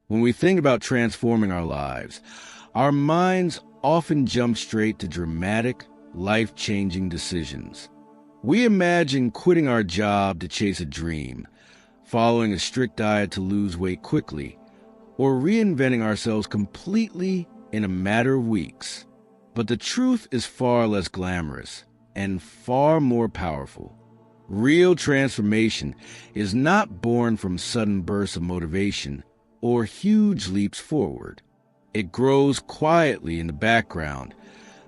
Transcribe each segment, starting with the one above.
When we think about transforming our lives, our minds often jump straight to dramatic, life-changing decisions. We imagine quitting our job to chase a dream, following a strict diet to lose weight quickly, or reinventing ourselves completely in a matter of weeks. But the truth is far less glamorous and far more powerful. Real transformation is not born from sudden bursts of motivation or huge leaps forward. It grows quietly in the background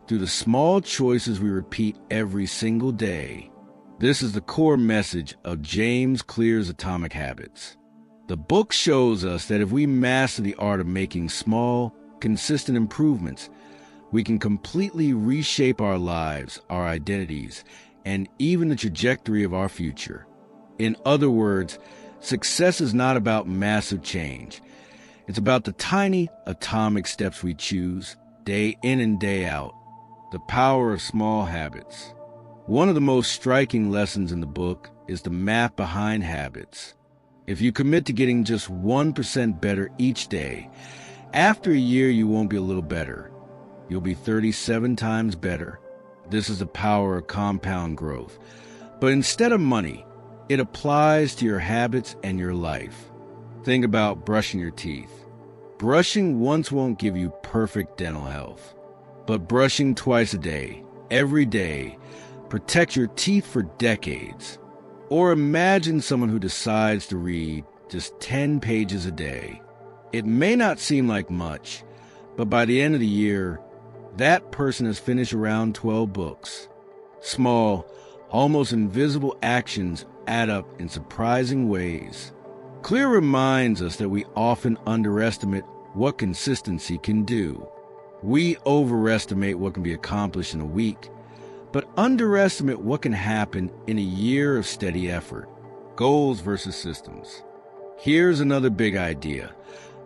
through the small choices we repeat every single day. This is the core message of James Clear's Atomic Habits. The book shows us that if we master the art of making small, consistent improvements, we can completely reshape our lives, our identities, and even the trajectory of our future. In other words, success is not about massive change. It's about the tiny atomic steps we choose, day in and day out. The power of small habits. One of the most striking lessons in the book is the math behind habits. If you commit to getting just 1% better each day, after a year you won't be a little better. You'll be 37 times better. This is the power of compound growth. But instead of money, it applies to your habits and your life. Think about brushing your teeth. Brushing once won't give you perfect dental health. But brushing twice a day, every day, protects your teeth for decades. Or imagine someone who decides to read just 10 pages a day. It may not seem like much, but by the end of the year, that person has finished around 12 books. Small, almost invisible actions add up in surprising ways. Clear reminds us that we often underestimate what consistency can do. We overestimate what can be accomplished in a week, but underestimate what can happen in a year of steady effort. Goals versus systems. Here's another big idea.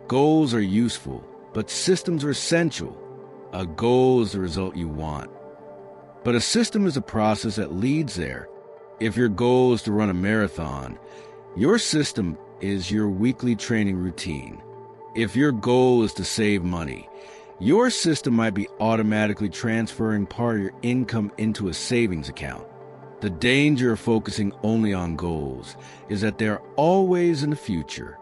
Goals are useful, but systems are essential. A goal is the result you want, but a system is a process that leads there. If your goal is to run a marathon, your system is your weekly training routine. If your goal is to save money, your system might be automatically transferring part of your income into a savings account. The danger of focusing only on goals is that they're always in the future.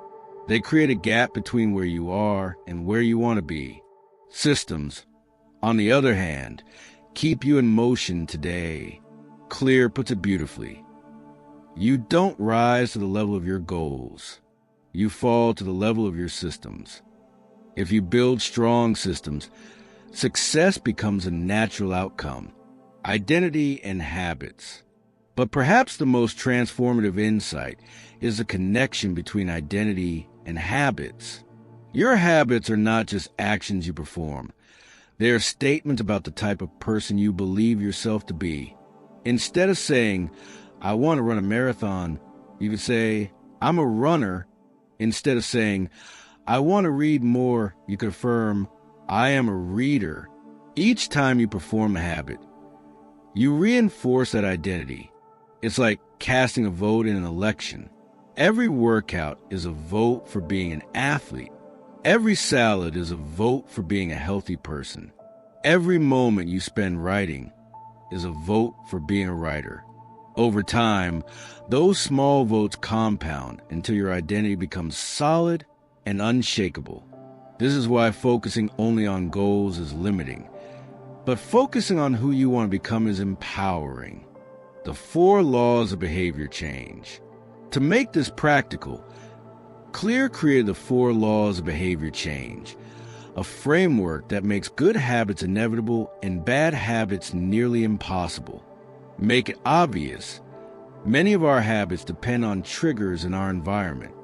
They create a gap between where you are and where you want to be. Systems, on the other hand, keep you in motion today. Clear puts it beautifully. You don't rise to the level of your goals. You fall to the level of your systems. If you build strong systems, success becomes a natural outcome. Identity and habits. But perhaps the most transformative insight is the connection between identity and habits. Your habits are not just actions you perform. They are statements about the type of person you believe yourself to be. Instead of saying, I want to run a marathon, you could say, I'm a runner. Instead of saying, I want to read more, you could affirm, I am a reader. Each time you perform a habit, you reinforce that identity. It's like casting a vote in an election. Every workout is a vote for being an athlete. Every salad is a vote for being a healthy person. Every moment you spend writing is a vote for being a writer. Over time, those small votes compound until your identity becomes solid and unshakable. This is why focusing only on goals is limiting, but focusing on who you want to become is empowering. The 4 laws of behavior change. To make this practical, Clear created the 4 laws of behavior change, a framework that makes good habits inevitable and bad habits nearly impossible. Make it obvious. Many of our habits depend on triggers in our environment.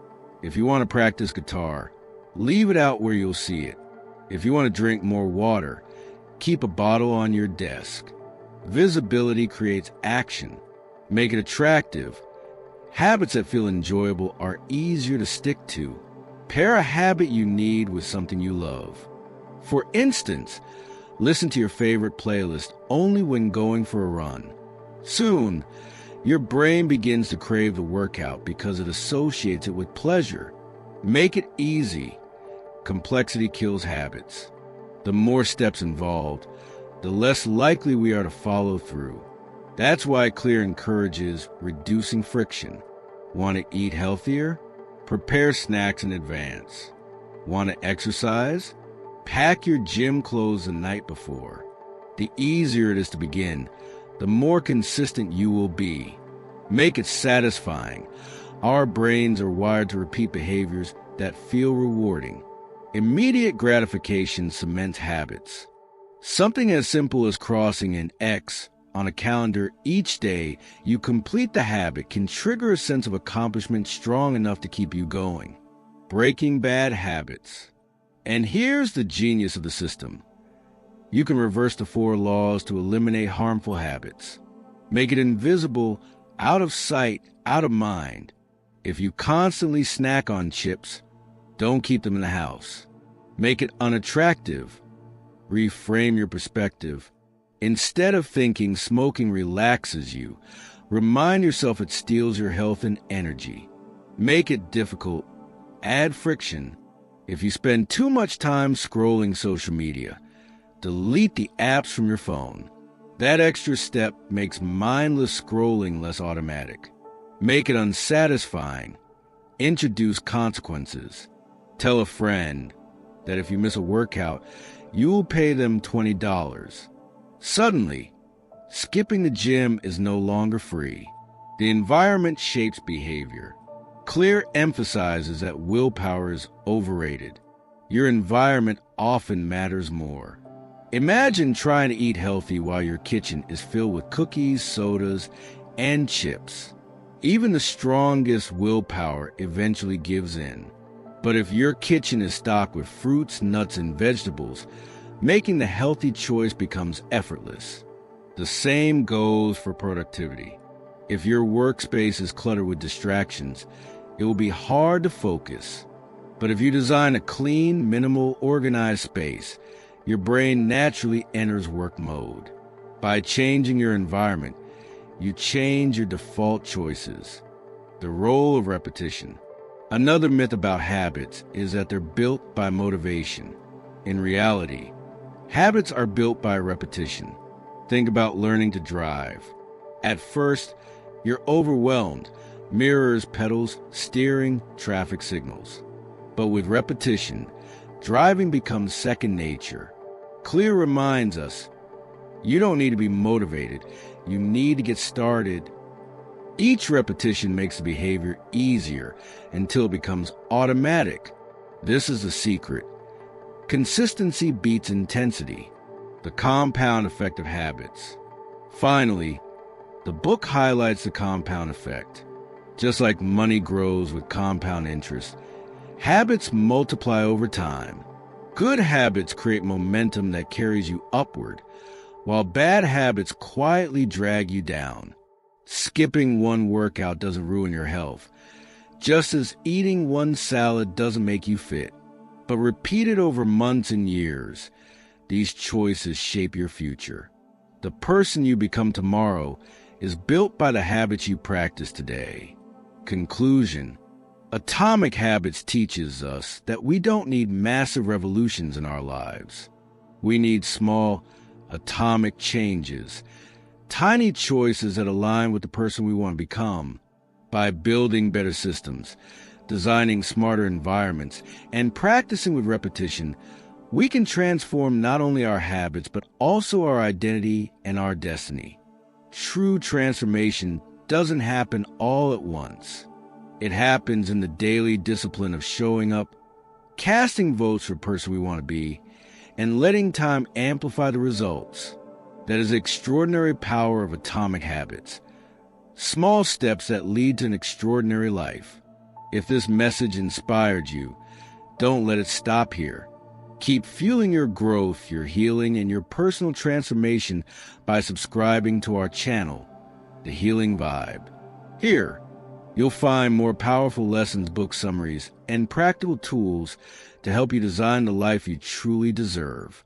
If you want to practice guitar, leave it out where you'll see it. If you want to drink more water, keep a bottle on your desk. Visibility creates action. Make it attractive. Habits that feel enjoyable are easier to stick to. Pair a habit you need with something you love. For instance, listen to your favorite playlist only when going for a run. Soon, your brain begins to crave the workout because it associates it with pleasure. Make it easy. Complexity kills habits. The more steps involved, the less likely we are to follow through. That's why Clear encourages reducing friction. Want to eat healthier? Prepare snacks in advance. Want to exercise? Pack your gym clothes the night before. The easier it is to begin, the more consistent you will be. Make it satisfying. Our brains are wired to repeat behaviors that feel rewarding. Immediate gratification cements habits. Something as simple as crossing an X on a calendar each day you complete the habit can trigger a sense of accomplishment strong enough to keep you going. Breaking bad habits. And here's the genius of the system. You can reverse the 4 laws to eliminate harmful habits. Make it invisible, out of sight, out of mind. If you constantly snack on chips, don't keep them in the house. Make it unattractive. Reframe your perspective. Instead of thinking smoking relaxes you, remind yourself it steals your health and energy. Make it difficult. Add friction. If you spend too much time scrolling social media, delete the apps from your phone. That extra step makes mindless scrolling less automatic. Make it unsatisfying. Introduce consequences. Tell a friend that if you miss a workout, you will pay them $20. Suddenly, skipping the gym is no longer free. The environment shapes behavior. Clear emphasizes that willpower is overrated. Your environment often matters more. Imagine trying to eat healthy while your kitchen is filled with cookies, sodas, and chips. Even the strongest willpower eventually gives in. But if your kitchen is stocked with fruits, nuts, and vegetables, making the healthy choice becomes effortless. The same goes for productivity. If your workspace is cluttered with distractions, it will be hard to focus. But if you design a clean, minimal, organized space, your brain naturally enters work mode. By changing your environment, you change your default choices. The role of repetition. Another myth about habits is that they're built by motivation. In reality, habits are built by repetition. Think about learning to drive. At first, you're overwhelmed. Mirrors, pedals, steering, traffic signals. But with repetition, driving becomes second nature. Clear reminds us, you don't need to be motivated. You need to get started. Each repetition makes the behavior easier until it becomes automatic. This is the secret. Consistency beats intensity, the compound effect of habits. Finally, the book highlights the compound effect. Just like money grows with compound interest, habits multiply over time. Good habits create momentum that carries you upward, while bad habits quietly drag you down. Skipping one workout doesn't ruin your health, just as eating one salad doesn't make you fit. But repeated over months and years, these choices shape your future. The person you become tomorrow is built by the habits you practice today. Conclusion. Atomic Habits teaches us that we don't need massive revolutions in our lives. We need small, atomic changes, tiny choices that align with the person we want to become. By building better systems, designing smarter environments, and practicing with repetition, we can transform not only our habits, but also our identity and our destiny. True transformation doesn't happen all at once. It happens in the daily discipline of showing up, casting votes for the person we want to be, and letting time amplify the results. That is the extraordinary power of atomic habits. Small steps that lead to an extraordinary life. If this message inspired you, don't let it stop here. Keep fueling your growth, your healing, and your personal transformation by subscribing to our channel, The Healing Vibe. Here, you'll find more powerful lessons, book summaries, and practical tools to help you design the life you truly deserve.